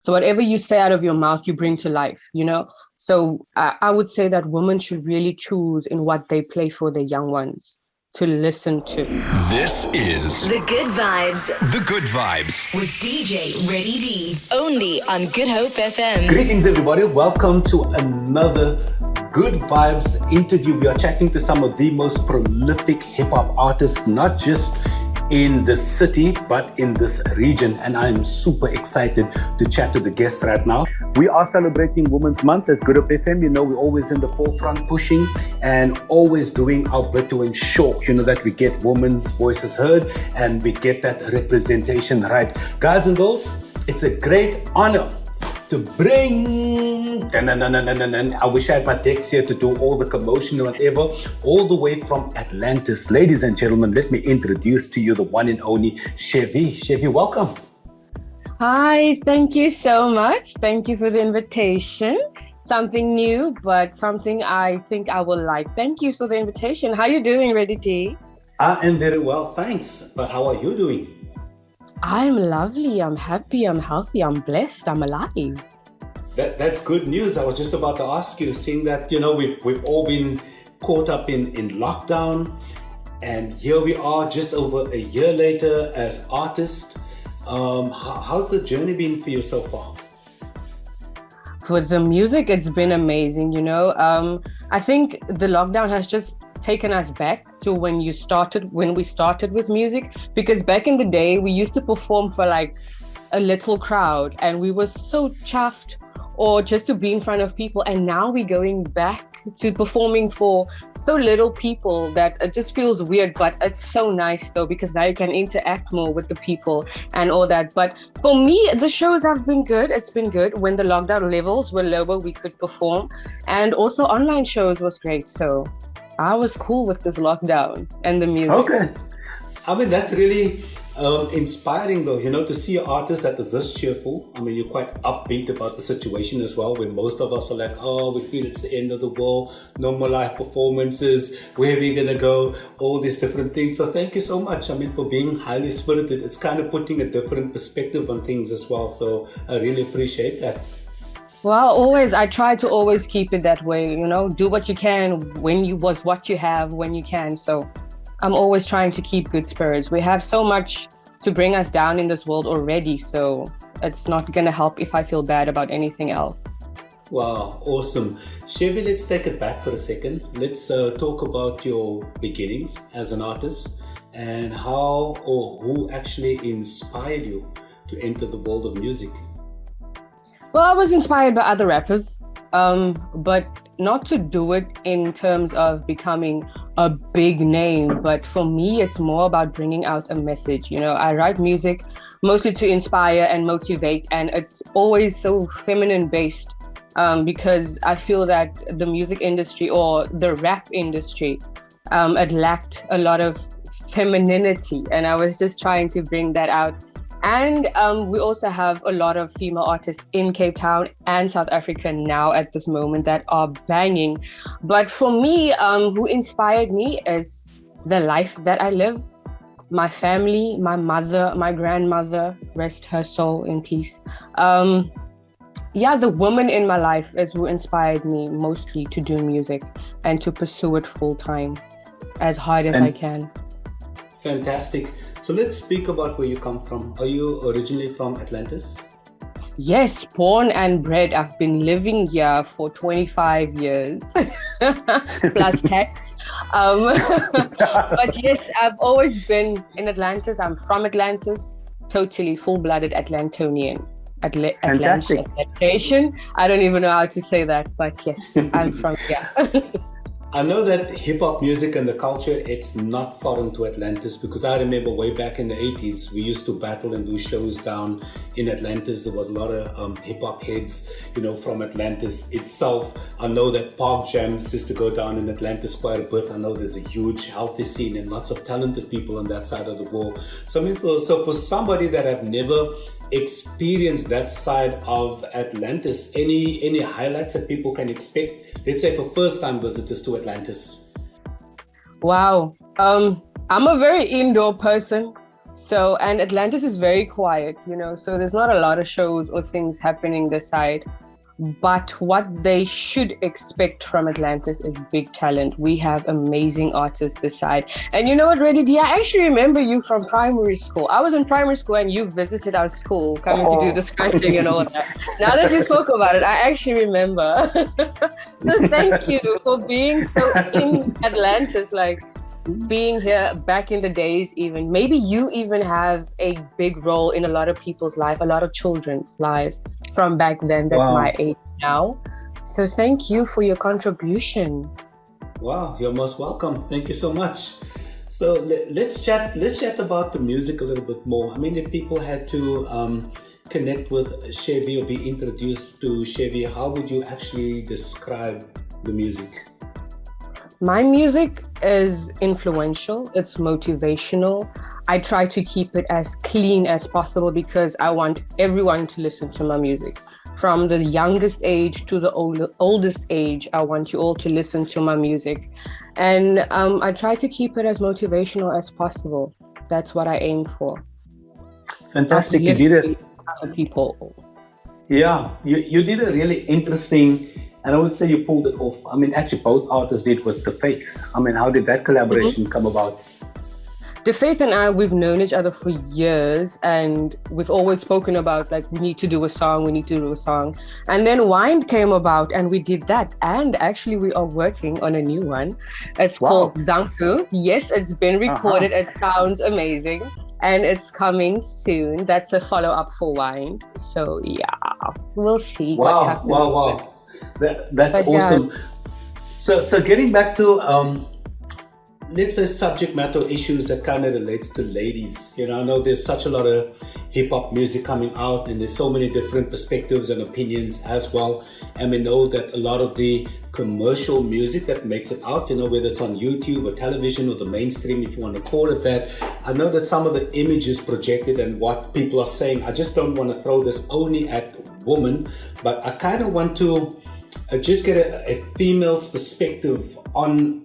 So whatever you say out of your mouth, you bring to life, you know? So I would say that women should really choose in what they play for their young ones to listen to. This is The Good Vibes. The Good Vibes With DJ Ready D. Only on Good Hope FM. Greetings, everybody. Welcome to another Good Vibes interview. We are chatting to some of the most prolific hip-hop artists, not just in the city, but in this region. And I'm super excited to chat to the guest right now. We are celebrating Women's Month at Good Hope FM. You know, we're always in the forefront pushing and always doing our bit to ensure, that we get women's voices heard and we get that representation right. Guys and girls, it's a great honor to bring, I wish I had my decks here to do all the commotion or whatever, all the way from Atlantis. Ladies and gentlemen, let me introduce to you the one and only Chevy. Chevy, welcome. Hi, thank you so much. Thank you for the invitation. Something new, but something I think I will like. Thank you for the invitation. How are you doing, Ready T? I am very well, thanks. But how are you doing? I'm lovely, I'm happy, I'm healthy, I'm blessed, I'm alive. That's good news. I was just about to ask you, seeing that, we've all been caught up in lockdown, and here we are just over a year later as artists. How's the journey been for you so far? For the music, it's been amazing, I think the lockdown has just taken us back to when we started with music, because back in the day we used to perform for like a little crowd and we were so chuffed, or just to be in front of people, and now we're going back to performing for so little people that it just feels weird, but it's so nice though, because now you can interact more with the people and all that. But for me, the shows have been good. It's been good. When the lockdown levels were lower, we could perform, and also online shows was great. So I was cool with this lockdown and the music. Okay. I mean, that's really inspiring though, to see an artist that is this cheerful. I mean, you're quite upbeat about the situation as well, where most of us are like, oh, we feel it's the end of the world, no more live performances, where are we going to go, all these different things. So thank you so much, for being highly spirited. It's kind of putting a different perspective on things as well. So I really appreciate that. Well, I try to always keep it that way, do what you can with what you have when you can. So I'm always trying to keep good spirits. We have so much to bring us down in this world already, so it's not going to help if I feel bad about anything else. Wow, awesome. Chevy, let's take it back for a second. Let's talk about your beginnings as an artist and how or who actually inspired you to enter the world of music. Well, I was inspired by other rappers, but not to do it in terms of becoming a big name. But for me, it's more about bringing out a message. I write music mostly to inspire and motivate, and it's always so feminine based, because I feel that the music industry or the rap industry, it lacked a lot of femininity, and I was just trying to bring that out. And we also have a lot of female artists in Cape Town and South Africa now at this moment that are banging. But for me, who inspired me is the life that I live, my family, my mother, my grandmother, rest her soul in peace. The woman in my life is who inspired me mostly to do music and to pursue it full time, as hard as I can. Fantastic. So let's speak about where you come from. Are you originally from Atlantis? Yes, born and bred. I've been living here for 25 years, plus tax. But yes, I've always been in Atlantis. I'm from Atlantis, totally full-blooded Atlantonian. Atlantation. I don't even know how to say that, but yes, I'm from here. I know that hip-hop music and the culture, it's not foreign to Atlantis, because I remember way back in the 80s, we used to battle and do shows down in Atlantis. There was a lot of hip-hop heads, from Atlantis itself. I know that Park Jams used to go down in Atlantis quite a bit. I know there's a huge, healthy scene and lots of talented people on that side of the world. So for somebody that have never experienced that side of Atlantis, any highlights that people can expect, let's say for first-time visitors to Atlantis? Wow. I'm a very indoor person. So, and Atlantis is very quiet, so there's not a lot of shows or things happening this side. But what they should expect from Atlantis is big talent. We have amazing artists this side. And you know what, Reddy D? I actually remember you from primary school. I was in primary school and you visited our school coming to do the scratching and all that. Now that you spoke about it, I actually remember. So thank you for being so in Atlantis, like being here back in the days even. Maybe you even have a big role in a lot of people's life, a lot of children's lives from back then. That's my age now. So thank you for your contribution. Wow, you're most welcome. Thank you so much. So let's chat about the music a little bit more. I mean, if people had to connect with Chevy or be introduced to Chevy, how would you actually describe the music? My music is influential, it's motivational. I try to keep it as clean as possible because I want everyone to listen to my music. From the youngest age to the oldest age, I want you all to listen to my music. And I try to keep it as motivational as possible. That's what I aim for. Fantastic. You did it. Other people. Yeah, you did a really interesting, and I would say you pulled it off. I mean, actually, both artists did with The Faith. I mean, how did that collaboration come about? The Faith and I, we've known each other for years, and we've always spoken about, like, we need to do a song. And then Wind came about, and we did that. And actually, we are working on a new one. It's called Zanku. Yes, it's been recorded. It sounds amazing. And it's coming soon. That's a follow-up for Wind. So, yeah, we'll see what happens. Wow. That's awesome. Yeah. So getting back to let's say subject matter issues that kind of relates to ladies. I know there's such a lot of hip hop music coming out, and there's so many different perspectives and opinions as well. And we know that a lot of the commercial music that makes it out, whether it's on YouTube or television or the mainstream, if you want to call it that, I know that some of the images projected and what people are saying, I just don't want to throw this only at women, but I kind of want to just get a female's perspective on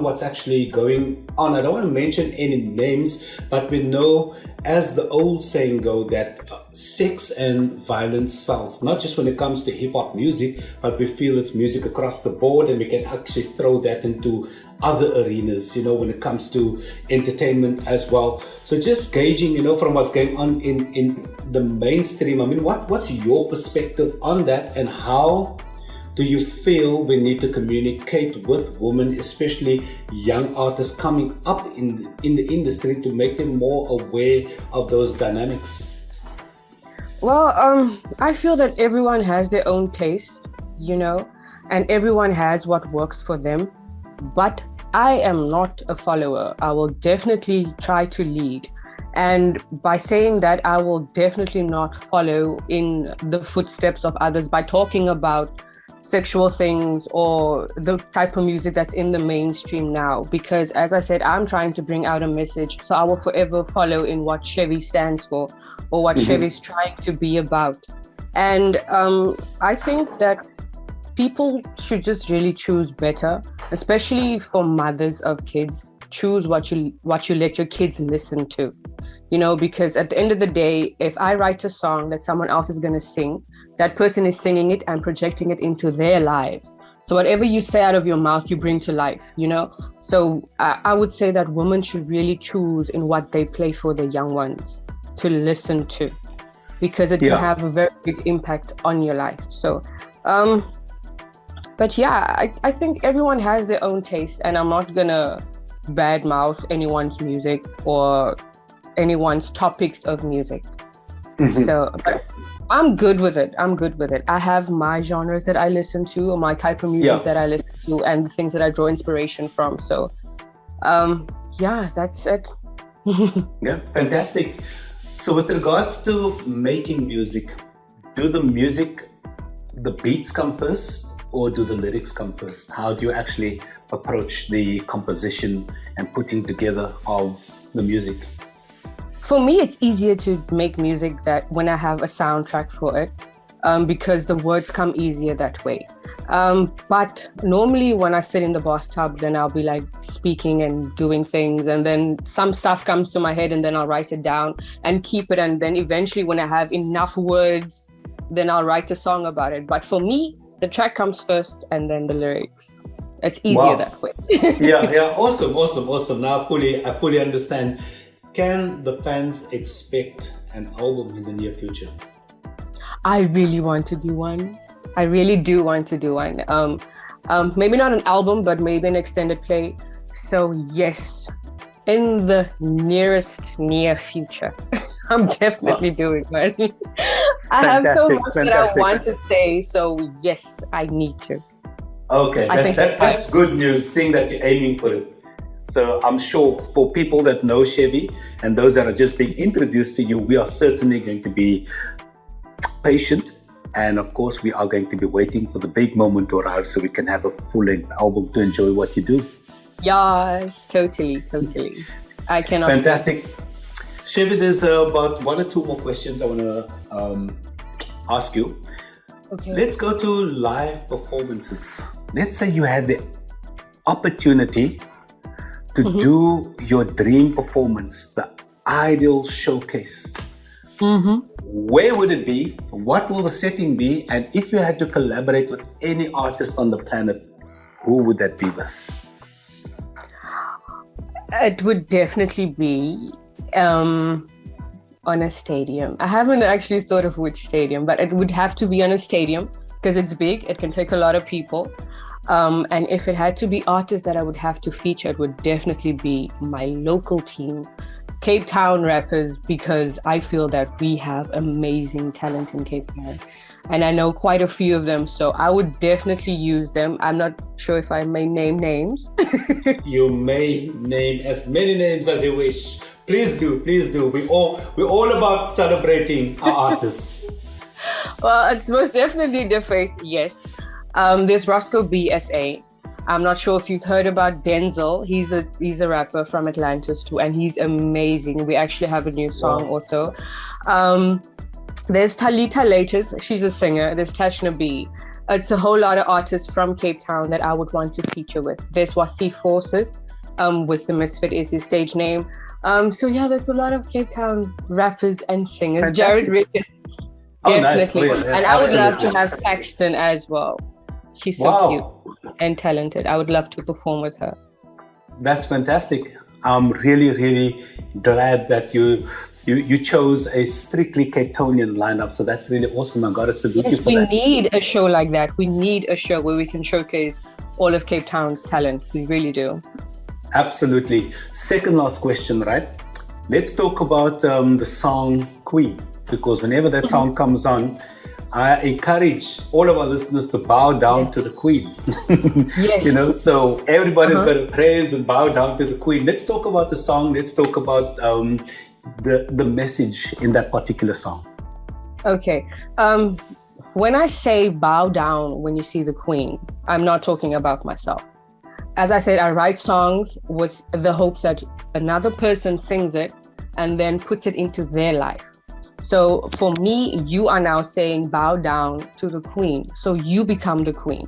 what's actually going on. I don't want to mention any names, but we know, as the old saying go, that sex and violence sells, not just when it comes to hip-hop music, but we feel it's music across the board, and we can actually throw that into other arenas, when it comes to entertainment as well. So just gauging, from what's going on in the mainstream, I mean, what's your perspective on that, and how do you feel we need to communicate with women, especially young artists coming up in the industry, to make them more aware of those dynamics? Well, I feel that everyone has their own taste, and everyone has what works for them. But I am not a follower. I will definitely try to lead. And by saying that, I will definitely not follow in the footsteps of others by talking about sexual things or the type of music that's in the mainstream now, because as I said, I'm trying to bring out a message. So I will forever follow in what Chevy stands for or what Chevy's trying to be about. And I think that people should just really choose better, especially for mothers of kids. Choose what you let your kids listen to, because at the end of the day, if I write a song that someone else is going to sing, that person is singing it and projecting it into their lives. So whatever you say out of your mouth, you bring to life, So I would say that women should really choose in what they play for the young ones to listen to, because it can have a very big impact on your life. So, but yeah, I think everyone has their own taste, and I'm not gonna badmouth anyone's music or anyone's topics of music. So, but I'm good with it. I have my genres that I listen to, or my type of music that I listen to, and the things that I draw inspiration from. So, that's it. Yeah, fantastic. So with regards to making music, do the beats come first, or do the lyrics come first? How do you actually approach the composition and putting together of the music? For me, it's easier to make music that when I have a soundtrack for it, because the words come easier that way. But normally when I sit in the bathtub, then I'll be like speaking and doing things, and then some stuff comes to my head, and then I'll write it down and keep it. And then eventually when I have enough words, then I'll write a song about it. But for me, the track comes first and then the lyrics. It's easier that way. yeah. Awesome. Now I fully understand. Can the fans expect an album in the near future? I really want to do one. I really do want to do one. Maybe not an album, but maybe an extended play. So yes, in the near future, I'm definitely doing one. I have so much that I want to say. So yes, I need to. Okay, that's good news, seeing that you're aiming for it. So I'm sure for people that know Chevy and those that are just being introduced to you, we are certainly going to be patient. And of course, we are going to be waiting for the big moment to arrive so we can have a full-length album to enjoy what you do. Yes, totally. I cannot. Fantastic. Chevy, there's about 1 or 2 more questions I want to ask you. Okay. Let's go to live performances. Let's say you had the opportunity to do your dream performance, the ideal showcase. Where would it be? What will the setting be? And if you had to collaborate with any artist on the planet, who would that be with? It would definitely be on a stadium. I haven't actually thought of which stadium, but it would have to be on a stadium because it's big. It can take a lot of people. And if it had to be artists that I would have to feature, it would definitely be my local team, Cape Town rappers, because I feel that we have amazing talent in Cape Town. And I know quite a few of them, so I would definitely use them. I'm not sure if I may name names. You may name as many names as you wish. Please do. We're all about celebrating our artists. Well, it's most definitely the Faith, yes. There's Roscoe BSA. I'm not sure if you've heard about Denzel. He's a rapper from Atlantis too, and he's amazing. We actually have a new song also. There's Talita Latus. She's a singer. There's Tashna B. It's a whole lot of artists from Cape Town that I would want to feature with. There's Wasif Forces. With the Misfit is his stage name. So yeah, there's a lot of Cape Town rappers and singers. Fantastic. Jared Richards, definitely. Nice. Yeah, and I would love to have Paxton as well. She's so cute and talented. I would love to perform with her. That's fantastic. I'm really glad that you chose a strictly Cape Townian lineup. So that's really awesome. I got to salute you for that. We need a show like that. We need a show where we can showcase all of Cape Town's talent. We really do. Absolutely. Second last question, right? Let's talk about the song Queen, because whenever that song comes on, I encourage all of our listeners to bow down to the Queen. Yes. So everybody's got to praise and bow down to the Queen. Let's talk about the song. Let's talk about the message in that particular song. Okay. When I say bow down when you see the Queen, I'm not talking about myself. As I said, I write songs with the hopes that another person sings it and then puts it into their life. So for me, you are now saying bow down to the Queen. So you become the Queen,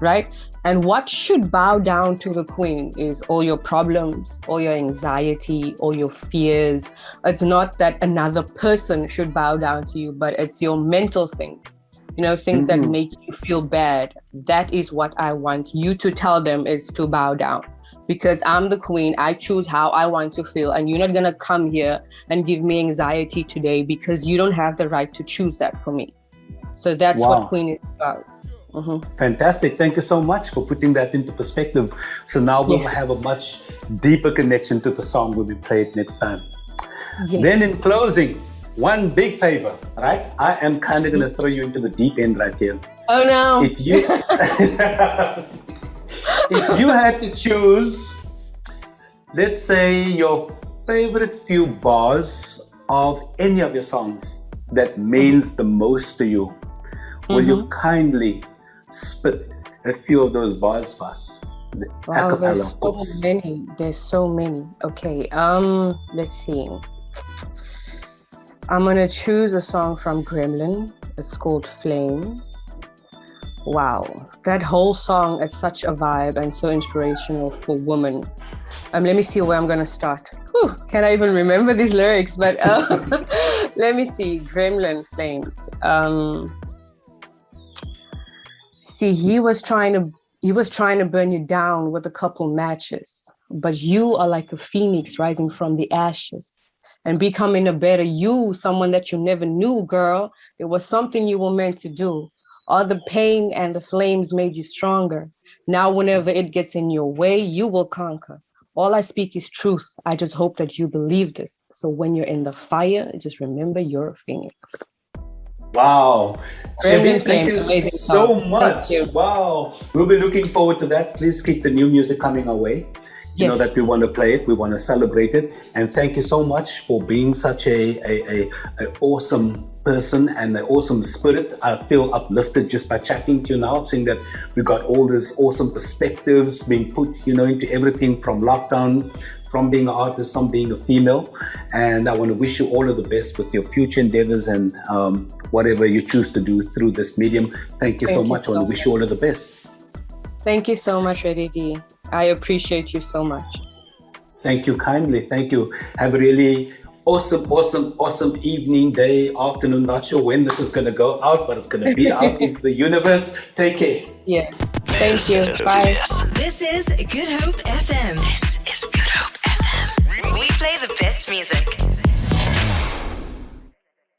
right? And what should bow down to the Queen is all your problems, all your anxiety, all your fears. It's not that another person should bow down to you, but it's your mental things, things that make you feel bad. That is what I want you to tell them, is to bow down. Because I'm the Queen, I choose how I want to feel, and you're not gonna come here and give me anxiety today because you don't have the right to choose that for me. So that's what Queen is about. Fantastic. Thank you so much for putting that into perspective. So now we'll have a much deeper connection to the song when we play it next time. Yes. Then in closing, one big favor, right? I am kind of going to throw you into the deep end right here. Oh no. If you had to choose, let's say, your favorite few bars of any of your songs that means the most to you, will you kindly spit a few of those bars for us? Wow, there's so many. Okay, let's see. I'm gonna choose a song from Gremlin. It's called Flames. Wow, that whole song is such a vibe and so inspirational for women. Let me see where I'm gonna start. Whew, can I even remember these lyrics? But let me see. Gremlin Flames. See, he was trying to burn you down with a couple matches, but you are like a phoenix rising from the ashes and becoming a better you, someone that you never knew, girl. It was something you were meant to do. All the pain and the flames made you stronger. Now, whenever it gets in your way, you will conquer. All I speak is truth. I just hope that you believe this. So when you're in the fire, just remember you're a phoenix. Wow. Gremlin Shelby, thank you Flames, so much. Thank you. Wow. We'll be looking forward to that. Please keep the new music coming our way. You know Yes. that we want to play it, we want to celebrate it. And thank you so much for being such a awesome person and an awesome spirit. I feel uplifted just by chatting to you now, seeing that we got all these awesome perspectives being put, into everything from lockdown, from being an artist, from being a female. And I want to wish you all of the best with your future endeavors and whatever you choose to do through this medium. Thank you so much. I want to wish you all of the best. Thank you so much, Reddy D. I appreciate you so much. Thank you kindly. Thank you. Have a really awesome evening, day, afternoon. Not sure when this is going to go out, but it's going to be out into the universe. Take care. Yeah. Thank you. Bye. This is Good Hope FM.